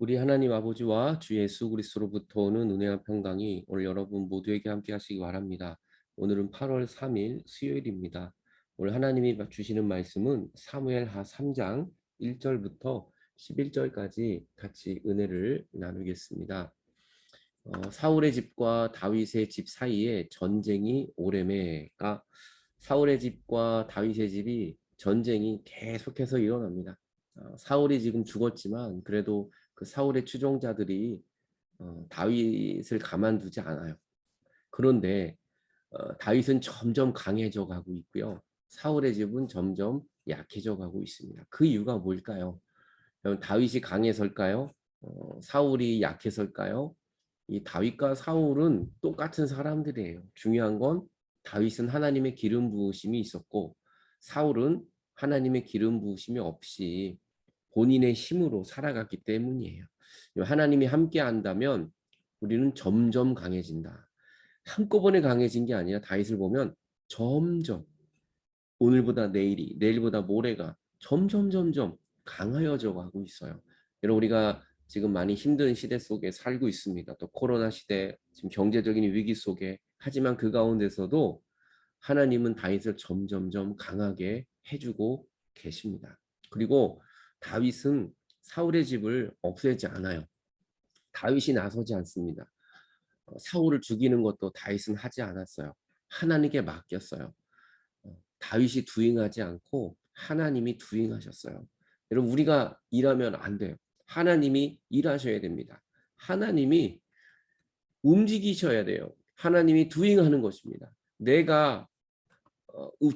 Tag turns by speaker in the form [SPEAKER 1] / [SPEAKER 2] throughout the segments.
[SPEAKER 1] 우리 하나님 아버지와 주 예수 그리스도로부터 오는 은혜와 평강이 오늘 여러분 모두에게 함께 하시기 바랍니다. 오늘은 8월 3일 수요일입니다. 오늘 하나님이 주시는 말씀은 사무엘하 3장 1절부터 11절까지 같이 은혜를 나누겠습니다. 사울의 집과 다윗의 집 사이에 전쟁이 오래매가 사울의 집과 다윗의 집이 전쟁이 계속해서 일어납니다. 사울이 지금 죽었지만 그래도 그 사울의 추종자들이 다윗을 가만두지 않아요. 그런데 다윗은 점점 강해져 가고 있고요. 사울의 집은 점점 약해져 가고 있습니다. 그 이유가 뭘까요? 다윗이 강해설까요? 사울이 약해설까요? 이 다윗과 사울은 똑같은 사람들이에요. 중요한 건 다윗은 하나님의 기름 부으심이 있었고 사울은 하나님의 기름 부으심이 없이 본인의 힘으로 살아갔기 때문이에요. 하나님이 함께 한다면 우리는 점점 강해진다. 한꺼번에 강해진 게 아니라 다윗을 보면 점점 오늘보다 내일이, 내일보다 모레가 점점 강하여져 가고 있어요. 여러분 우리가 지금 많이 힘든 시대 속에 살고 있습니다. 또 코로나 시대, 지금 경제적인 위기 속에 하지만 그 가운데서도 하나님은 다윗을 점점점 강하게 해주고 계십니다. 그리고 다윗은 사울의 집을 없애지 않아요. 다윗이 나서지 않습니다. 사울을 죽이는 것도 다윗은 하지 않았어요. 하나님께 맡겼어요. 다윗이 두잉하지 않고 하나님이 두잉하셨어요. 여러분 우리가 일하면 안 돼요. 하나님이 일하셔야 됩니다. 하나님이 움직이셔야 돼요. 하나님이 두잉하는 것입니다. 내가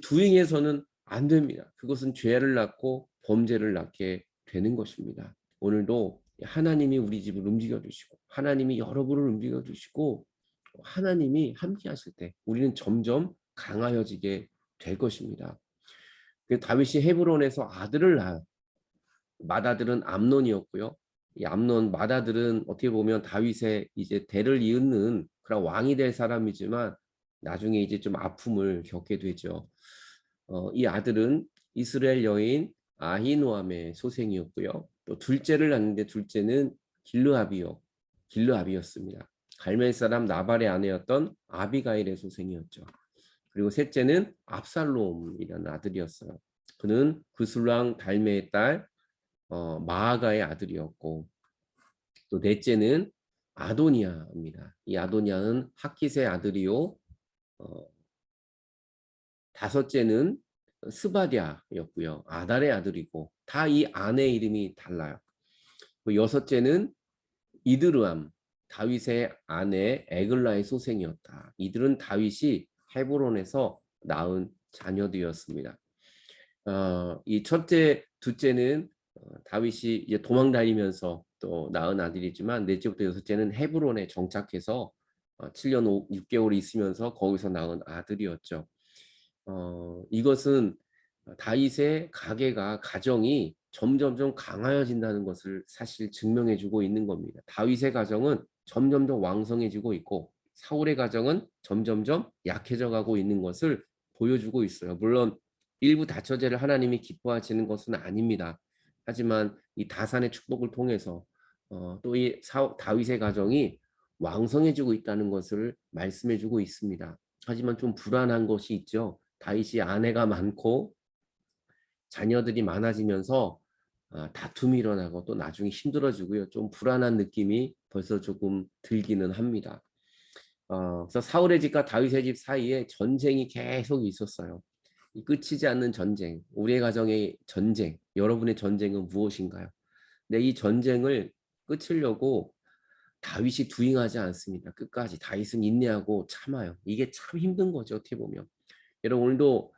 [SPEAKER 1] 두잉해서는 안 됩니다. 그것은 죄를 낳고 범죄를 낳게 되는 것입니다. 오늘도 하나님이 우리 집을 움직여 주시고 하나님이 여러분을 움직여 주시고 하나님이 함께 하실 때 우리는 점점 강하여지게 될 것입니다. 다윗이 헤브론에서 아들을 낳아요. 맏아들은 암논이었고요. 이 암논 맏아들은 어떻게 보면 다윗의 이제 대를 이으는 그런 왕이 될 사람이지만 나중에 이제 좀 아픔을 겪게 되죠. 이 아들은 이스라엘 여인 아히노암의 소생이었고요. 또 둘째를 낳는데 둘째는 길르압이었습니다. 갈멜 사람 나발의 아내였던 아비가일의 소생이었죠. 그리고 셋째는 압살롬이라는 아들이었어요. 그는 그술랑 달메의 딸 마아가의 아들이었고 또 넷째는 아도니아입니다. 이 아도니아는 학깃의 아들이요. 다섯째는 스바디아였고요. 아달의 아들이고 다 이 아내 이름이 달라요. 여섯째는 이드르암, 다윗의 아내 에글라의 소생이었다. 이들은 다윗이 헤브론에서 낳은 자녀들이었습니다. 이 첫째, 둘째는 다윗이 이제 도망 다니면서 또 낳은 아들이지만 넷째부터 여섯째는 헤브론에 정착해서 7년 6개월 있으면서 거기서 낳은 아들이었죠. 이것은 다윗의 가정이 점점점 강하여진다는 것을 사실 증명해주고 있는 겁니다. 다윗의 가정은 점점점 왕성해지고 있고 사울의 가정은 점점점 약해져 가고 있는 것을 보여주고 있어요. 물론 일부 다처제를 하나님이 기뻐하시는 것은 아닙니다. 하지만 이 다산의 축복을 통해서 또 이 다윗의 가정이 왕성해지고 있다는 것을 말씀해주고 있습니다. 하지만 좀 불안한 것이 있죠. 다윗이 아내가 많고 자녀들이 많아지면서 다툼이 일어나고 또 나중에 힘들어지고요. 좀 불안한 느낌이 벌써 조금 들기는 합니다. 그래서 사울의 집과 다윗의 집 사이에 전쟁이 계속 있었어요. 이 끝이지 않는 전쟁, 우리의 가정의 전쟁, 여러분의 전쟁은 무엇인가요? 근데 이 전쟁을 끝으려고 다윗이 두잉하지 않습니다. 끝까지 다윗은 인내하고 참아요. 이게 참 힘든 거죠. 어떻게 보면. 여러분 오늘도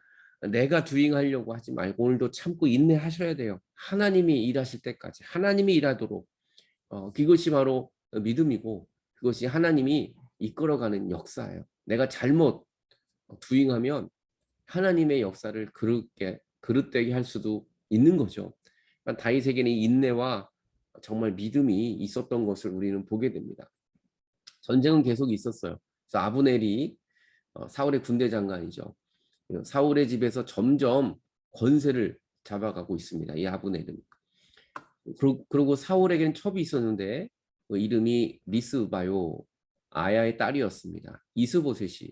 [SPEAKER 1] 내가 두잉하려고 하지 말고 오늘도 참고 인내하셔야 돼요. 하나님이 일하실 때까지 하나님이 일하도록 그것이 바로 믿음이고 그것이 하나님이 이끌어가는 역사예요. 내가 잘못 두잉하면 하나님의 역사를 그릇되게 할 수도 있는 거죠. 그러니까 다윗에게는 인내와 정말 믿음이 있었던 것을 우리는 보게 됩니다. 전쟁은 계속 있었어요. 그래서 아브넬이 사울의 군대 장관이죠. 사울의 집에서 점점 권세를 잡아가고 있습니다. 이 아브넬은. 그리고 사울에게는 첩이 있었는데 그 이름이 리스바요 아야의 딸이었습니다. 이스보셋이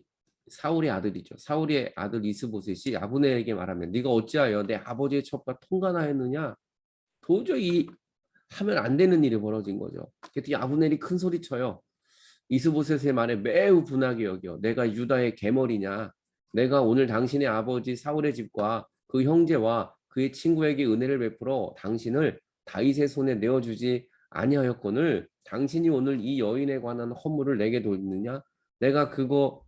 [SPEAKER 1] 사울의 아들이죠. 사울의 아들 이스보셋이 아브넬에게 말하면 네가 어찌하여 내 아버지의 첩과 통관하였느냐. 도저히 하면 안 되는 일이 벌어진 거죠. 그랬더니 아브넬이 큰 소리 쳐요. 이스보셋의 말에 매우 분하게 여겨. 내가 유다의 계머리냐. 내가 오늘 당신의 아버지 사울의 집과 그 형제와 그의 친구에게 은혜를 베풀어 당신을 다윗의 손에 내어주지 아니하였거늘 당신이 오늘 이 여인에 관한 허물을 내게 돌리느냐. 내가 그거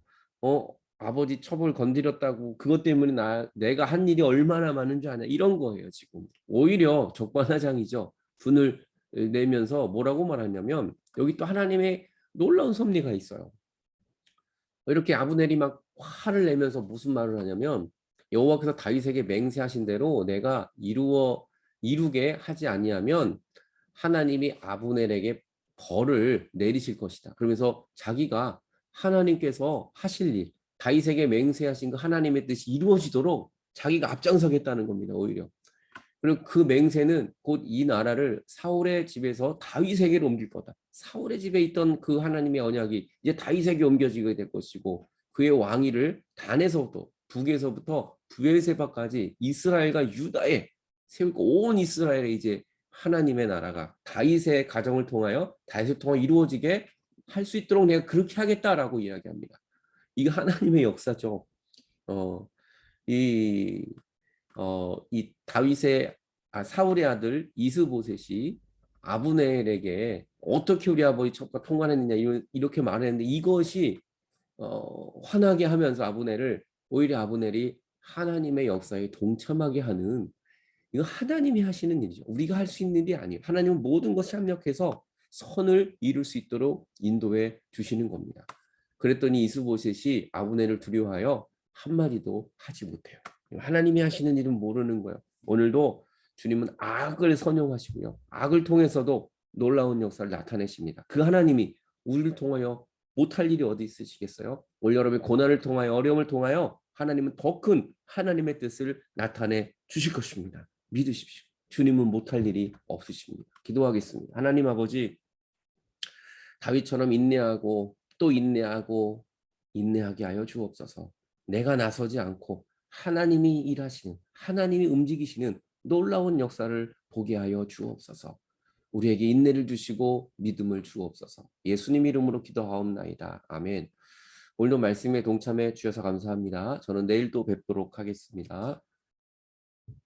[SPEAKER 1] 아버지 첩을 건드렸다고 그것 때문에 내가 한 일이 얼마나 많은 줄 아냐 이런 거예요. 지금 오히려 적반하장이죠. 분을 내면서 뭐라고 말하냐면 여기 또 하나님의 놀라운 섭리가 있어요. 이렇게 아브넬이 막 화를 내면서 무슨 말을 하냐면 여호와께서 다윗에게 맹세하신 대로 내가 이루게 하지 아니하면 하나님이 아브넬에게 벌을 내리실 것이다. 그러면서 자기가 하나님께서 하실 일, 다윗에게 맹세하신 그 하나님의 뜻이 이루어지도록 자기가 앞장서겠다는 겁니다. 오히려. 그리고 그 맹세는 곧 이 나라를 사울의 집에서 다윗에게로 옮길 거다. 사울의 집에 있던 그 하나님의 언약이 이제 다윗에게 옮겨지게 될 것이고 그의 왕위를 단에서부터 북에서부터 브엘세바까지 이스라엘과 유다에 세우고 온 이스라엘에 이제 하나님의 나라가 다윗의 가정을 통하여 다윗을 통해 이루어지게 할 수 있도록 내가 그렇게 하겠다라고 이야기합니다. 이거 하나님의 역사죠. 어, 이 이 다윗의 사울의 아들 이스보셋이 아브넬에게 어떻게 우리 아버지 첩과 통관했느냐 이렇게 말했는데 이것이 화나게 하면서 아브넬을 오히려 아브넬이 하나님의 역사에 동참하게 하는 이거 하나님이 하시는 일이죠. 우리가 할 수 있는 일이 아니에요. 하나님은 모든 것을 협력해서 선을 이룰 수 있도록 인도해 주시는 겁니다. 그랬더니 이스보셋이 아브넬을 두려워하여 한마디도 하지 못해요. 하나님이 하시는 일은 모르는 거예요. 오늘도 주님은 악을 선용하시고요. 악을 통해서도 놀라운 역사를 나타내십니다. 그 하나님이 우리를 통하여 못할 일이 어디 있으시겠어요? 올 여름의 고난을 통하여 어려움을 통하여 하나님은 더 큰 하나님의 뜻을 나타내 주실 것입니다. 믿으십시오. 주님은 못할 일이 없으십니다. 기도하겠습니다. 하나님 아버지, 다윗처럼 인내하고 또 인내하고 인내하게 하여 주옵소서. 내가 나서지 않고 하나님이 일하시는 하나님이 움직이시는 놀라운 역사를 보게 하여 주옵소서. 우리에게 인내를 주시고 믿음을 주옵소서. 예수님 이름으로 기도하옵나이다. 아멘. 오늘도 말씀에 동참해 주셔서 감사합니다. 저는 내일 또 뵙도록 하겠습니다.